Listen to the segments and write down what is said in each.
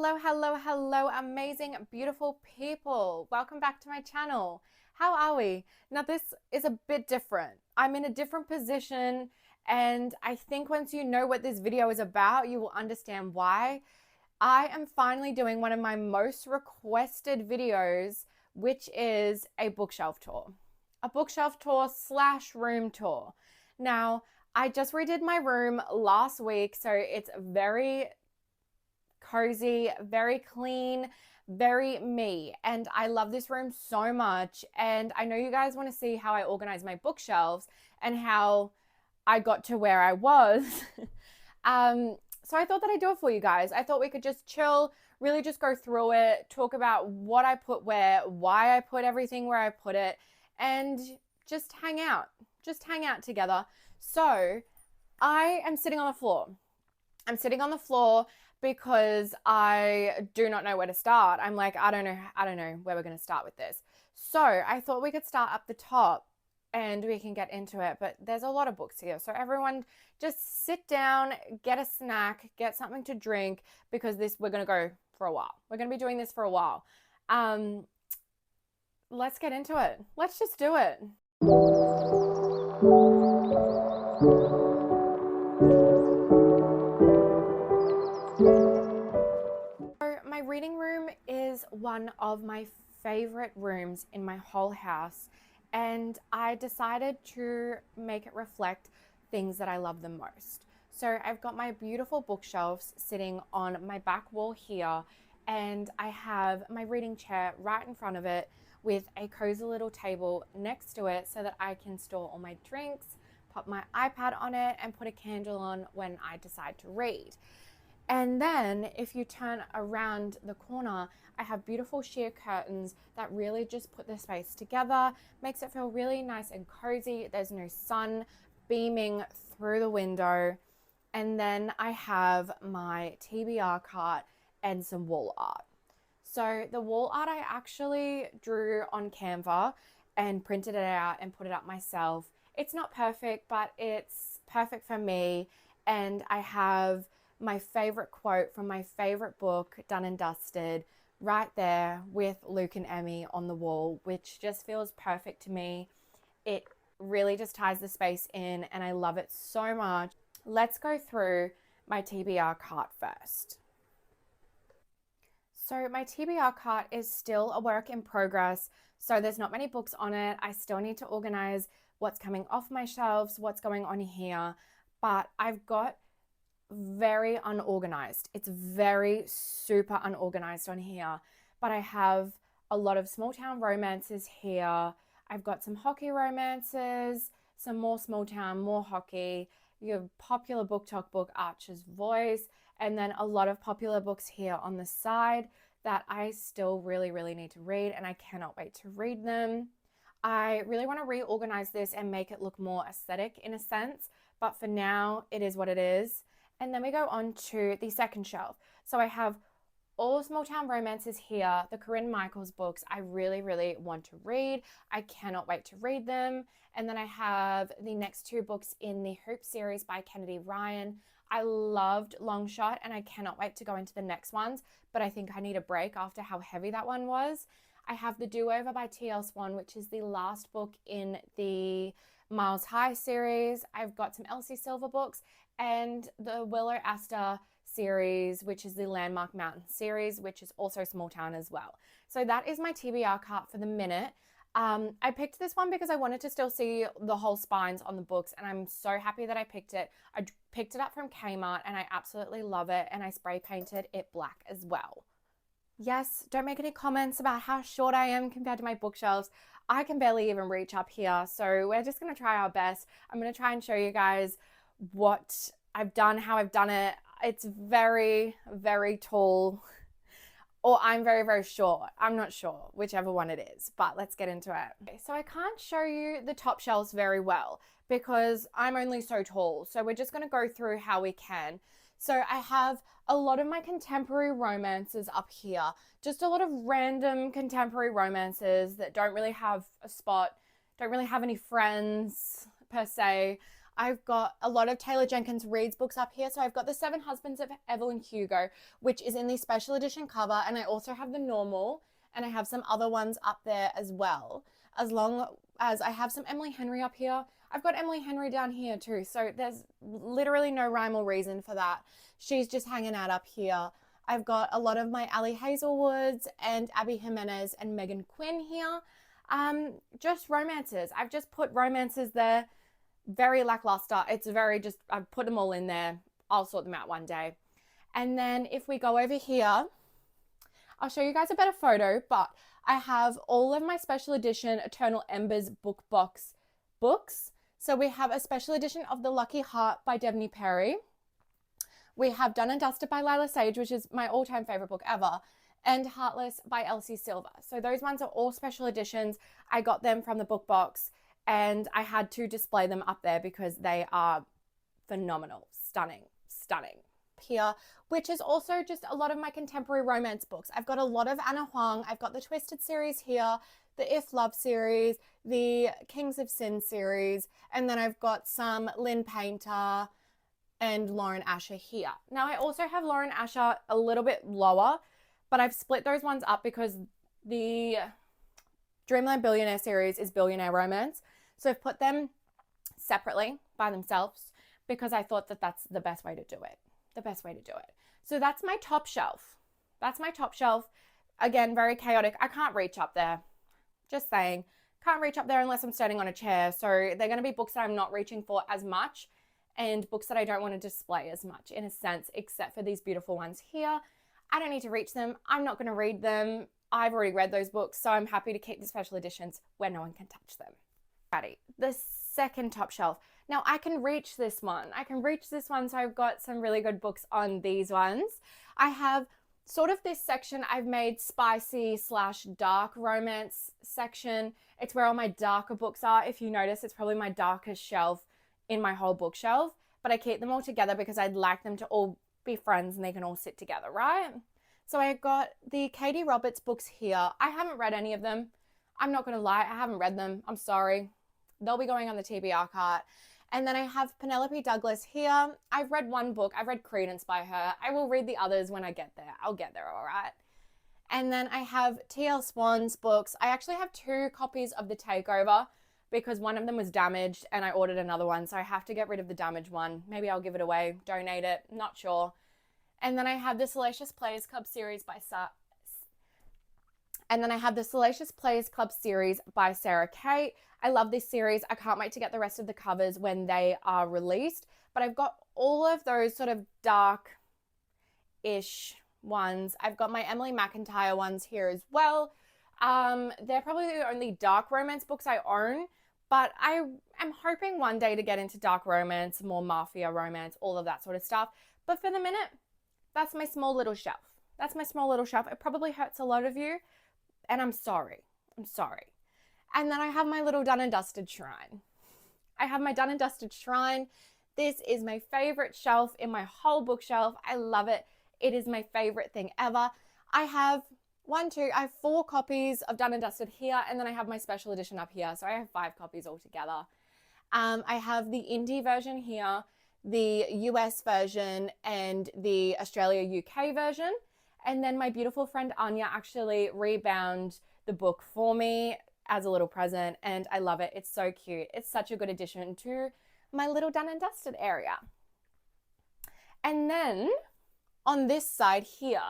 Hello, amazing, beautiful people. Welcome back to my channel. How are we? Now, this is a bit different. I'm in a different position, and I think once you know what this video is about, you will understand why. I am finally doing one of my most requested videos, which is a bookshelf tour. A bookshelf tour / room tour. Now, I just redid my room last week, so it's very cozy, very clean, very me. And I love this room so much. And I know you guys want to see how I organize my bookshelves and how I got to where I was. So I thought that I'd do it for you guys. I thought we could just chill, really just go through it, talk about what I put where, why I put everything where I put it, and just hang out. Just hang out together. So I am sitting on the floor. I'm sitting on the floor because I do not know where to start. I'm like, I don't know where we're going to start with this. So I thought we could start up the top and we can get into it, but there's a lot of books here. So everyone just sit down, get a snack, get something to drink, because we're going to go for a while. We're going to be doing this for a while. Let's get into it. Let's just do it. My reading room is one of my favorite rooms in my whole house, and I decided to make it reflect things that I love the most. So I've got my beautiful bookshelves sitting on my back wall here, and I have my reading chair right in front of it with a cozy little table next to it so that I can store all my drinks, pop my iPad on it, and put a candle on when I decide to read. And then if you turn around the corner, I have beautiful sheer curtains that really just put the space together, makes it feel really nice and cozy. There's no sun beaming through the window. And then I have my TBR cart and some wall art. So the wall art I actually drew on Canva and printed it out and put it up myself. It's not perfect, but it's perfect for me. And I have my favorite quote from my favorite book, Done and Dusted, right there with Luke and Emmy on the wall, which just feels perfect to me. It really just ties the space in, and I love it so much. Let's go through my TBR cart first. So my TBR cart is still a work in progress, so there's not many books on it. I still need to organize what's coming off my shelves, what's going on here, but I've got very unorganized. It's very super unorganized on here, but I have a lot of small town romances here. I've got some hockey romances, some more small town, more hockey. You have popular book talk book, Archer's Voice, and then a lot of popular books here on the side that I still really need to read, and I cannot wait to read them. I really want to reorganize this and make it look more aesthetic in a sense, but for now it is what it is. And then we go on to the second shelf. So I have all small town romances here, the Corinne Michaels books I really want to read. I cannot wait to read them. And then I have the next two books in the Hoop series by Kennedy Ryan. I loved Long Shot, and I cannot wait to go into the next ones, but I think I need a break after how heavy that one was. I have The Do-Over by T.L. Swan, which is the last book in the Miles High series. I've got some Elsie Silver books, and the Willow Aster series, which is the Landmark Mountain series, which is also small town as well. So that is my TBR cart for the minute. I picked this one because I wanted to still see the whole spines on the books, and I'm so happy that I picked it. I picked it up from Kmart, and I absolutely love it, and I spray painted it black as well. Yes, don't make any comments about how short I am compared to my bookshelves. I can barely even reach up here, so we're just going to try our best. I'm going to try and show you guys what I've done, how I've done it. It's very tall, or I'm very short. I'm not sure, whichever one it is, but let's get into it. Okay, so I can't show you the top shelves very well because I'm only so tall. So we're just going to go through how we can. So I have a lot of my contemporary romances up here, just a lot of random contemporary romances that don't really have a spot, don't really have any friends per se. I've got a lot of Taylor Jenkins Reid's books up here. So I've got The Seven Husbands of Evelyn Hugo, which is in the special edition cover. And I also have the normal, and I have some other ones up there as well. As long as I have some Emily Henry up here. I've got Emily Henry down here too. So there's literally no rhyme or reason for that. She's just hanging out up here. I've got a lot of my Ali Hazelwoods and Abby Jimenez and Megan Quinn here. Just romances. I've just put romances there. Very lackluster. It's very just, I've put them all in there. I'll sort them out one day. And then if we go over here, I'll show you guys a better photo, but I have all of my special edition Eternal Embers book box books. So we have a special edition of The Lucky Heart by Devney Perry. We have Done and Dusted by Lila Sage, which is my all-time favorite book ever, and Heartless by Elsie Silver. So those ones are all special editions. I got them from the book box, and I had to display them up there because they are phenomenal, stunning. Here, which is also just a lot of my contemporary romance books. I've got a lot of Anna Huang. I've got the Twisted series here, the If Love series, the Kings of Sin series, and then I've got some Lynn Painter and Lauren Asher here. Now I also have Lauren Asher a little bit lower, but I've split those ones up because the Dreamland Billionaire series is billionaire romance. So I've put them separately by themselves because I thought that that's the best way to do it. So that's my top shelf. Again, very chaotic. I can't reach up there. Just saying. Can't reach up there unless I'm standing on a chair. So they're going to be books that I'm not reaching for as much and books that I don't want to display as much in a sense, except for these beautiful ones here. I don't need to reach them. I'm not going to read them. I've already read those books, so I'm happy to keep the special editions where no one can touch them. Ready. The second top shelf. Now I can reach this one. So I've got some really good books on these ones. I have sort of this section I've made spicy / dark romance section. It's where all my darker books are. If you notice, it's probably my darkest shelf in my whole bookshelf, but I keep them all together because I'd like them to all be friends and they can all sit together, right? So I got the Katie Roberts books here. I haven't read any of them. I'm not going to lie. I haven't read them. I'm sorry. They'll be going on the TBR cart. And then I have Penelope Douglas here. I've read one book. I've read Credence by her. I will read the others when I get there. I'll get there, all right? And then I have T.L. Swan's books. I actually have 2 copies of The Takeover because one of them was damaged and I ordered another one. So I have to get rid of the damaged one. Maybe I'll give it away, donate it, not sure. And then I have the Salacious Players Club series by Sarah Kate. I love this series. I can't wait to get the rest of the covers when they are released. But I've got all of those sort of dark-ish ones. I've got my Emily McIntyre ones here as well. They're probably the only dark romance books I own, but I am hoping one day to get into dark romance, more mafia romance, all of that sort of stuff. But for the minute, that's my small little shelf. It probably hurts a lot of you, and I'm sorry. And then I have my little Done and Dusted shrine. This is my favorite shelf in my whole bookshelf. I love it. It is my favorite thing ever. I have 4 copies of Done and Dusted here, and then I have my special edition up here. So I have 5 copies altogether. I have the indie version here, the US version, and the Australia UK version. And then my beautiful friend Anya actually rebound the book for me as a little present, and I love it. It's so cute. It's such a good addition to my little Done and Dusted area. And then on this side here,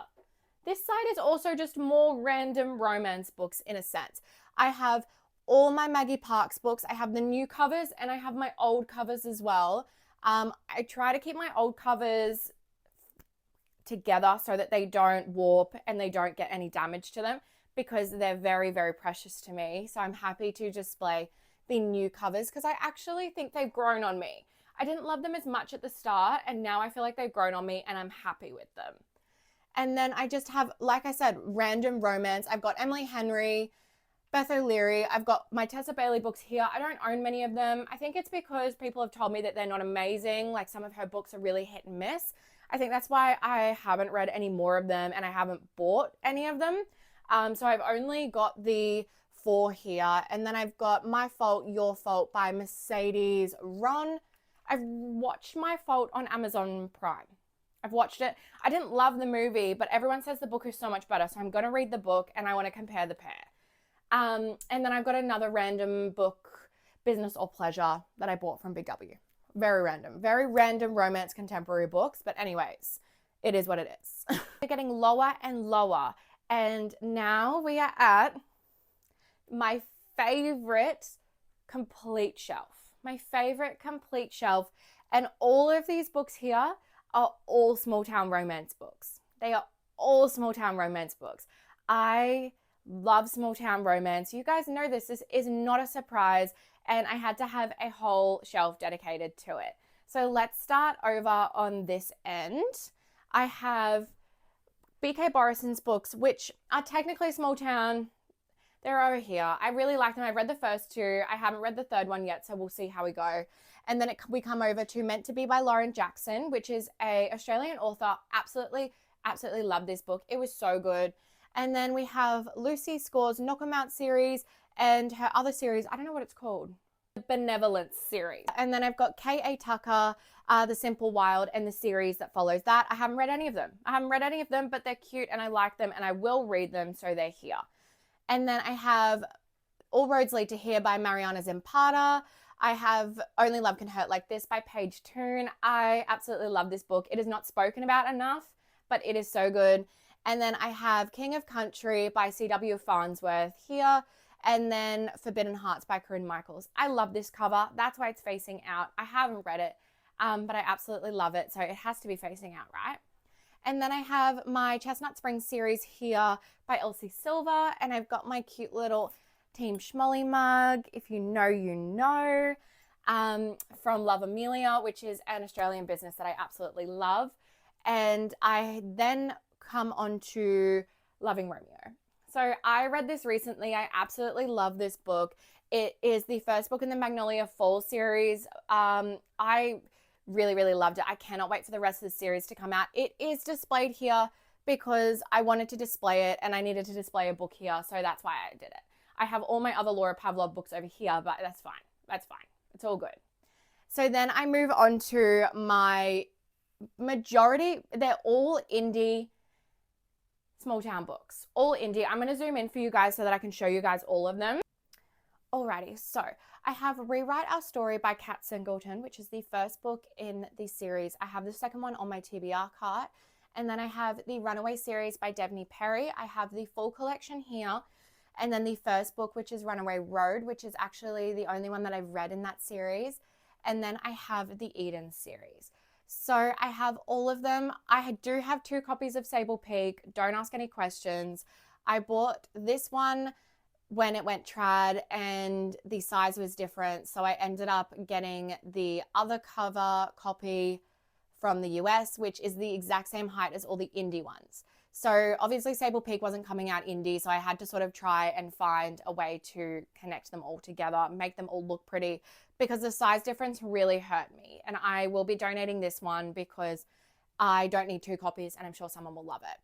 this side is also just more random romance books in a sense. I have all my Maggie Parks books. I have the new covers and I have my old covers as well. I try to keep my old covers together so that they don't warp and they don't get any damage to them because they're very, very precious to me. So I'm happy to display the new covers because I actually think they've grown on me. I didn't love them as much at the start and now I feel like they've grown on me and I'm happy with them. And then I just have, like I said, random romance. I've got Emily Henry, Beth O'Leary. I've got my Tessa Bailey books here. I don't own many of them. I think it's because people have told me that they're not amazing. Like some of her books are really hit and miss. I think that's why I haven't read any more of them and I haven't bought any of them. So I've only got the 4 here. And then I've got My Fault, Your Fault by Mercedes Ron. I've watched My Fault on Amazon Prime. I've watched it. I didn't love the movie, but everyone says the book is so much better. So I'm going to read the book and I want to compare the pair. And then I've got another random book, Business or Pleasure, that I bought from Big W. Very random romance contemporary books. But anyways, it is what it is. We're getting lower and lower. And now we are at my favorite complete shelf. My favorite complete shelf. And all of these books here are all small town romance books. They are all small town romance books. I love small town romance. You guys know this. This is not a surprise. And I had to have a whole shelf dedicated to it. So let's start over on this end. I have BK Borison's books, which are technically small town. They're over here. I really like them. I've read the first two. I haven't read the third one yet, so we'll see how we go. And then we come over to Meant to Be by Lauren Jackson, which is an Australian author. Absolutely love this book. It was so good. And then we have Lucy Score's Knock 'em Out series and her other series. I don't know what it's called. The Benevolence series. And then I've got K.A. Tucker, The Simple Wild, and the series that follows that. I haven't read any of them. But they're cute and I like them and I will read them, so they're here. And then I have All Roads Lead to Here by Mariana Zapata. I have Only Love Can Hurt Like This by Paige Toon. I absolutely love this book. It is not spoken about enough, but it is so good. And then I have King of Country by C.W. Farnsworth here. And then Forbidden Hearts by Corinne Michaels. I love this cover. That's why it's facing out. I haven't read it, but I absolutely love it. So it has to be facing out, right? And then I have my Chestnut Springs series here by Elsie Silver. And I've got my cute little Team Schmolly mug, if you know, you know, from Love Amelia, which is an Australian business that I absolutely love. And I then come on to Loving Romeo. So I read this recently. I absolutely love this book. It is the first book in the Magnolia Fall series. I really loved it. I cannot wait for the rest of the series to come out. It is displayed here because I wanted to display it and I needed to display a book here. So that's why I did it. I have all my other Laura Pavlov books over here, but that's fine. It's all good. So then I move on to my majority. They're all indie small town books. All indie. I'm going to zoom in for you guys so that I can show you guys all of them. Alrighty, so I have Rewrite Our Story by Kat Singleton, which is the first book in the series. I have the second one on my TBR cart. And then I have the Runaway series by Devney Perry. I have the full collection here. And then the first book, which is Runaway Road, which is actually the only one that I've read in that series. And then I have the Eden series. So I have all of them. I do have 2 copies of Sable Peak. Don't ask any questions. I bought this one when it went trad and the size was different. So I ended up getting the other cover copy from the US, which is the exact same height as all the indie ones. So obviously Sable Peak wasn't coming out indie, so I had to sort of try and find a way to connect them all together, make them all look pretty, because the size difference really hurt me. And I will be donating this one because I don't need 2 copies and I'm sure someone will love it.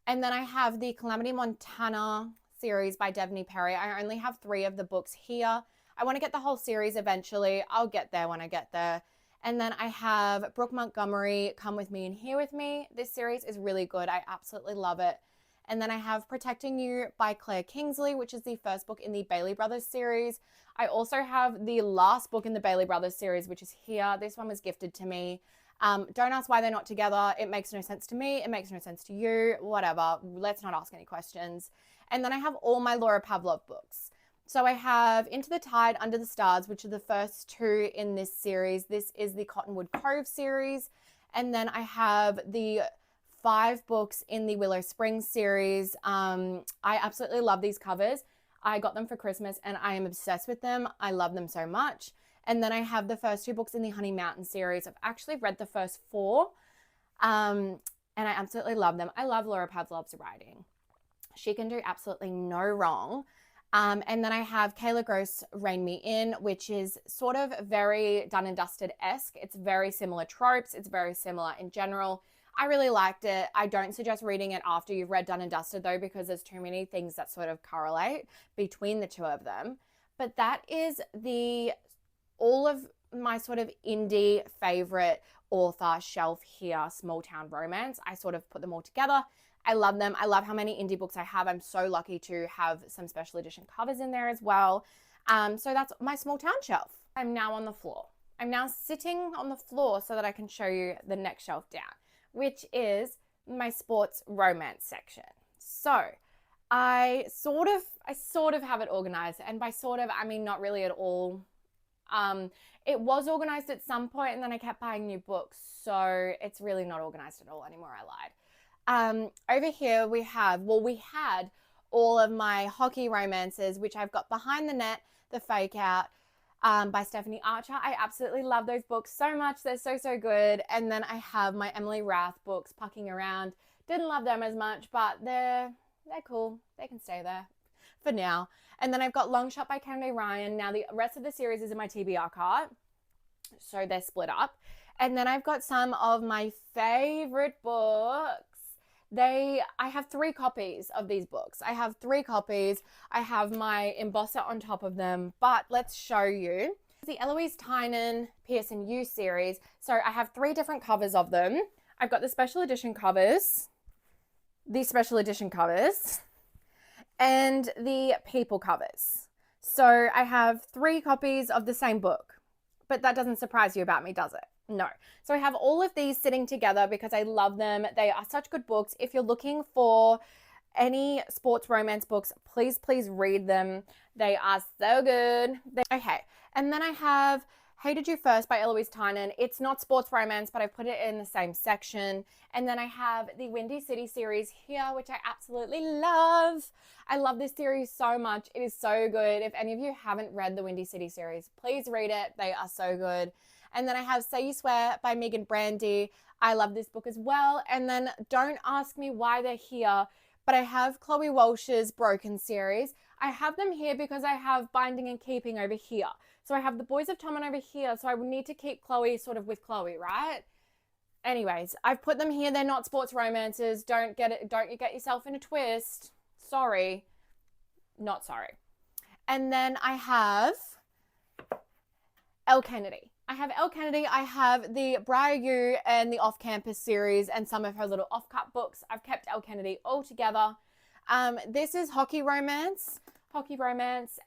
And then I have the Calamity Montana series by Devney Perry. I only have 3 of the books here. I want to get the whole series eventually. I'll get there when I get there. And then I have Brooke Montgomery, Come With Me and Here With Me. This series is really good. I absolutely love it. And then I have Protecting You by Claire Kingsley, which is the first book in the Bailey Brothers series. I also have the last book in the Bailey Brothers series, which is here. This one was gifted to me. Don't ask why they're not together. It makes no sense to me. It makes no sense to you. Whatever. Let's not ask any questions. And then I have all my Laura Pavlov books. So I have Into the Tide, Under the Stars, which are the first 2 in this series. This is the Cottonwood Cove series. And then I have the 5 books in the Willow Springs series. I absolutely love these covers. I got them for Christmas and I am obsessed with them. I love them so much. And then I have the first 2 books in the Honey Mountain series. I've actually read the first 4 and I absolutely love them. I love Laura Pavlov's writing. She can do absolutely no wrong. And then I have Kayla Gross Rein Me In, which is sort of very Done and Dusted-esque. It's very similar tropes. It's very similar in general. I really liked it. I don't suggest reading it after you've read Done and Dusted though, because there's too many things that sort of correlate between the 2 of them. But that is all of my sort of indie favorite author shelf here, Small Town Romance. I sort of put them all together. I love them. I love how many indie books I have. I'm so lucky to have some special edition covers in there as well. So that's my small town shelf. I'm now on the floor. I'm now sitting on the floor so that I can show you the next shelf down, which is my sports romance section. So I sort of have it organized, and by sort of I mean not really at all. It was organized at some point, and then I kept buying new books, so it's really not organized at all anymore. I lied. Over here we had all of my hockey romances, which I've got Behind the Net, The Fake Out, by Stephanie Archer. I absolutely love those books so much. They're so good. And then I have my Emily Rath books, Pucking Around. Didn't love them as much, but they're cool. They can stay there for now. And then I've got Long Shot by Kennedy Ryan. Now the rest of the series is in my TBR cart, so they're split up. And then I've got some of my favorite books. I have 3 copies of these books. I have 3 copies. I have my embosser on top of them, but let's show you. The Eloise Tynan Pearson U series. So I have 3 different covers of them. I've got the special edition covers, and the people covers. So I have 3 copies of the same book, but that doesn't surprise you about me, does it? No. So I have all of these sitting together because I love them. They are such good books. If you're looking for any sports romance books, please read them. They are so good. Okay. And then I have Hated You First by Eloise Tynan. It's not sports romance, but I put it in the same section. And then I have the Windy City series here, which I absolutely love. I love this series so much. It is so good. If any of you haven't read the Windy City series, please read it. They are so good. And then I have Say You Swear by Megan Brandy. I love this book as well. And then don't ask me why they're here, but I have Chloe Walsh's Broken series. I have them here because I have Binding and Keeping over here. So I have The Boys of Tommen over here. So I would need to keep Chloe sort of with Chloe, right? Anyways, I've put them here. They're not sports romances. Don't you get yourself in a twist. Sorry. Not sorry. And then I have Elle Kennedy. I have the Briar U and the Off Campus series and some of her little off-cut books. I've kept Elle Kennedy all together. This is Hockey Romance,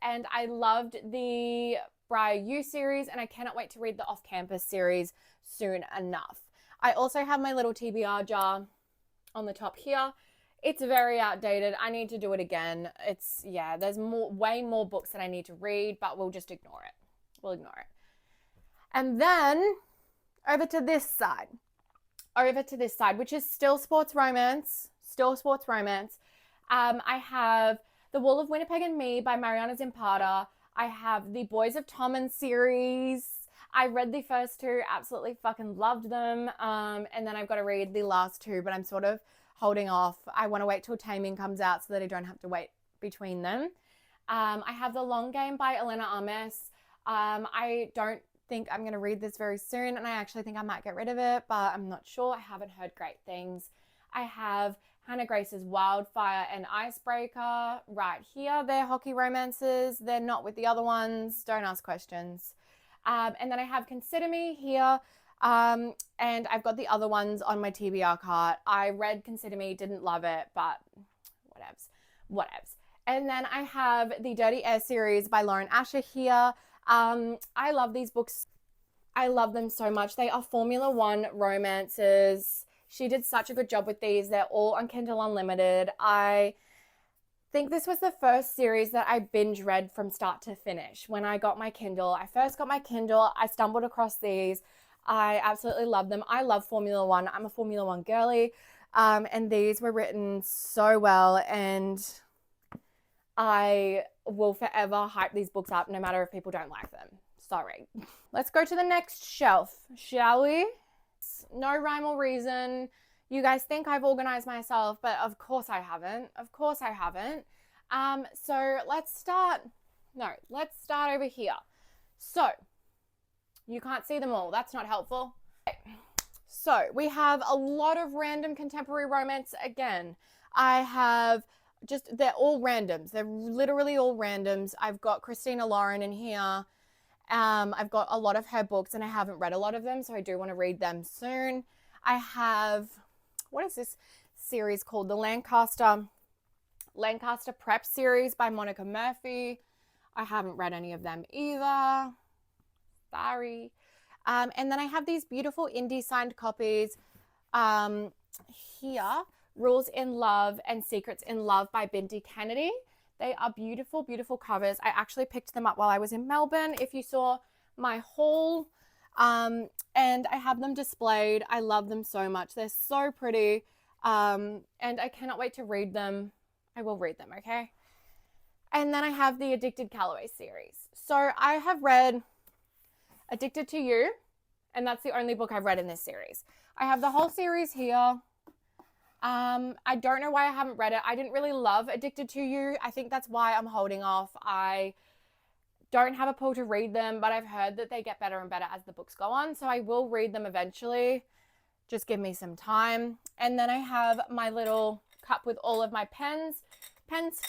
and I loved the Briar U series, and I cannot wait to read the Off Campus series soon enough. I also have my little TBR jar on the top here. It's very outdated. I need to do it again. There's way more books that I need to read, but we'll just ignore it. We'll ignore it. And then over to this side, which is still sports romance. I have The Wall of Winnipeg and Me by Mariana Zimpata. I have the Boys of Tommen series. I read the first 2, absolutely fucking loved them. And then I've got to read the last 2, but I'm sort of holding off. I want to wait till Taming comes out so that I don't have to wait between them. I have The Long Game by Elena Ames. I don't think I'm going to read this very soon, and I actually think I might get rid of it, but I'm not sure. I haven't heard great things. I have Hannah Grace's Wildfire and Icebreaker right here. They're hockey romances. They're not with the other ones. Don't ask questions. And then I have Consider Me here, and I've got the other ones on my TBR cart. I read Consider Me, didn't love it, but whatevs. And then I have the Dirty Air series by Lauren Asher here. I love these books. I love them so much. They are Formula One romances. She did such a good job with these. They're all on Kindle Unlimited. I think this was the first series that I binge read from start to finish. When I got my Kindle, I stumbled across these. I absolutely love them. I love Formula One. I'm a Formula One girly. And these were written so well, and I will forever hype these books up no matter if people don't like them. Sorry. Let's go to the next shelf, shall we? No rhyme or reason. You guys think I've organized myself, but of course I haven't. So let's start over here. So you can't see them all. That's not helpful. Okay. So we have a lot of random contemporary romance again. They're all randoms. They're literally all randoms. I've got Christina Lauren in here, I've got a lot of her books and I haven't read a lot of them, so I do want to read them soon. I have, what is this series called? The Lancaster Prep series by Monica Murphy. I haven't read any of them either. Sorry. And then I have these beautiful indie signed copies here, Rules in Love and Secrets in Love by Binti Kennedy. They are beautiful, beautiful covers. I actually picked them up while I was in Melbourne, if you saw my haul. And I have them displayed. I love them so much. They're so pretty. And I cannot wait to read them. I will read them, okay? And then I have the Addicted Calloway series. So I have read Addicted to You, and that's the only book I've read in this series. I have the whole series here. I don't know why I haven't read it. I didn't really love Addicted to You. I think that's why I'm holding off. I don't have a pull to read them, but I've heard that they get better and better as the books go on. So I will read them eventually. Just give me some time. And then I have my little cup with all of my pens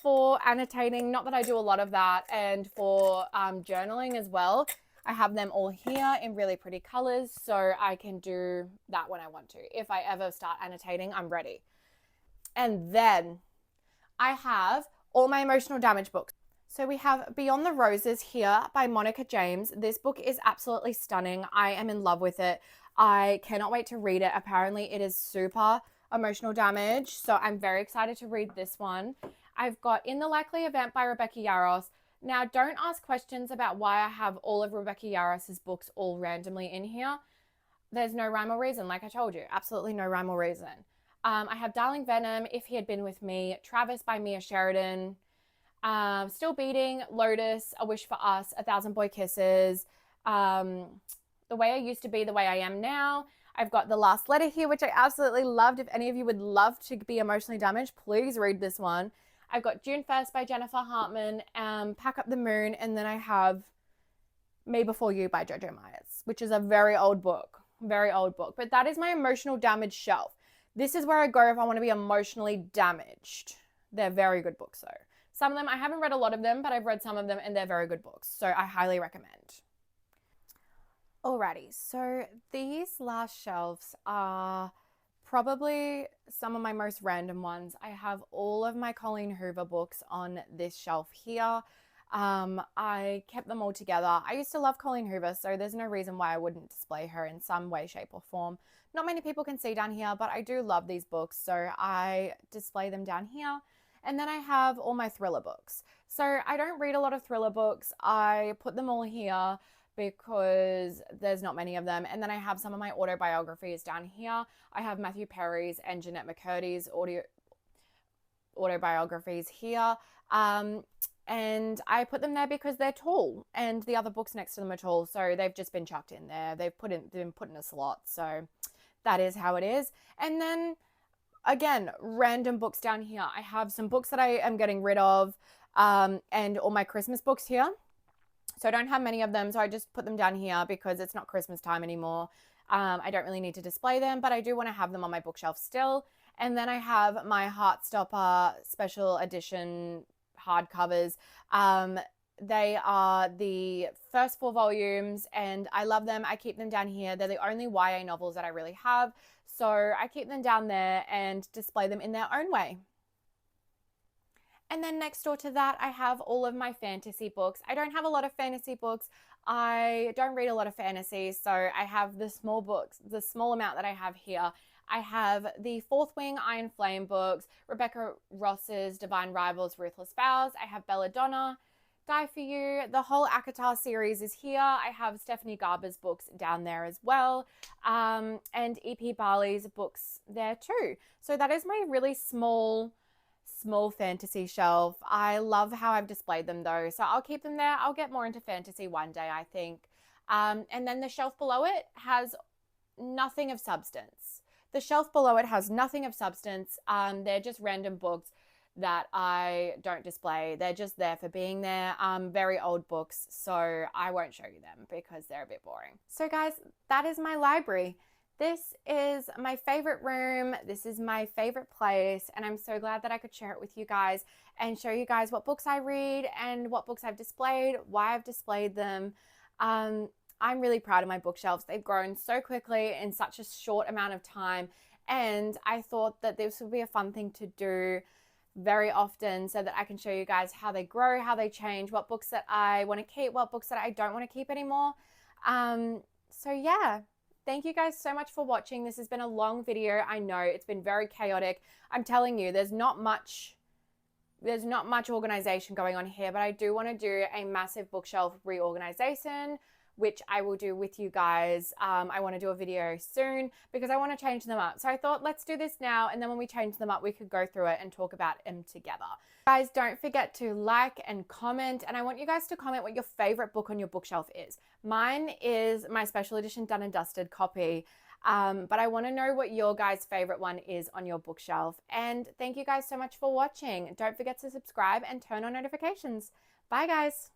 for annotating. Not that I do a lot of that. And for journaling as well. I have them all here in really pretty colors, so I can do that when I want to. If I ever start annotating, I'm ready. And then I have all my emotional damage books. So we have Beyond the Roses here by Monica James. This book is absolutely stunning. I am in love with it. I cannot wait to read it. Apparently it is super emotional damage, so I'm very excited to read this one. I've got In the Likely Event by Rebecca Yarros. Now, don't ask questions about why I have all of Rebecca Yarros's books all randomly in here. There's no rhyme or reason, like I told you. Absolutely no rhyme or reason. I have Darling Venom, If He Had Been With Me, Travis by Mia Sheridan, Still Beating, Lotus, A Wish for Us, A Thousand Boy Kisses, The Way I Used to Be, The Way I Am Now. I've got The Last Letter here, which I absolutely loved. If any of you would love to be emotionally damaged, please read this one. I've got June 1st by Jennifer Hartman, Pack Up the Moon, and then I have Me Before You by Jojo Myers, which is a very old book. But that is my emotional damage shelf. This is where I go if I want to be emotionally damaged. They're very good books though. Some of them, I haven't read a lot of them, but I've read some of them and they're very good books. So I highly recommend. Alrighty, so these last shelves are probably some of my most random ones. I have all of my Colleen Hoover books on this shelf here. I kept them all together. I used to love Colleen Hoover, so there's no reason why I wouldn't display her in some way, shape, or form. Not many people can see down here, but I do love these books, so I display them down here. And then I have all my thriller books. So I don't read a lot of thriller books. I put them all here because there's not many of them. And then I have some of my autobiographies down here. I have Matthew Perry's and Jeanette McCurdy's autobiographies here. And I put them there because they're tall and the other books next to them are tall. So they've just been chucked in there. They've been put in a slot. So that is how it is. And then again, random books down here. I have some books that I am getting rid of, and all my Christmas books here. So I don't have many of them, so I just put them down here because it's not Christmas time anymore. I don't really need to display them, but I do want to have them on my bookshelf still. And then I have my Heartstopper special edition hardcovers. They are the first 4 volumes, and I love them. I keep them down here. They're the only YA novels that I really have, so I keep them down there and display them in their own way. And then next door to that, I have all of my fantasy books. I don't have a lot of fantasy books. I don't read a lot of fantasy, so I have the small books, the small amount that I have here. I have the Fourth Wing Iron Flame books, Rebecca Ross's Divine Rivals, Ruthless Vows. I have Belladonna, Die For You. The whole ACOTAR series is here. I have Stephanie Garber's books down there as well, and E.P. Barley's books there too. So that is my really small fantasy shelf. I love how I've displayed them though, so I'll keep them there. I'll get more into fantasy one day, I think. And then the shelf below it has nothing of substance. The shelf below it has nothing of substance. They're just random books that I don't display. They're just there for being there. Very old books, so I won't show you them because they're a bit boring. So guys, that is my library. This is my favorite room. This is my favorite place, and I'm so glad that I could share it with you guys and show you guys what books I read and what books I've displayed, why I've displayed them. I'm really proud of my bookshelves. They've grown so quickly in such a short amount of time. And I thought that this would be a fun thing to do very often so that I can show you guys how they grow, how they change, what books that I want to keep, what books that I don't want to keep anymore. So yeah, thank you guys so much for watching. This has been a long video. I know it's been very chaotic. I'm telling you, there's not much organization going on here, but I do want to do a massive bookshelf reorganization, which I will do with you guys. I want to do a video soon because I want to change them up. So I thought, let's do this now. And then when we change them up, we could go through it and talk about them together. Guys, don't forget to like and comment. And I want you guys to comment what your favorite book on your bookshelf is. Mine is my special edition Done and Dusted copy. But I want to know what your guys' favorite one is on your bookshelf. And thank you guys so much for watching. Don't forget to subscribe and turn on notifications. Bye, guys.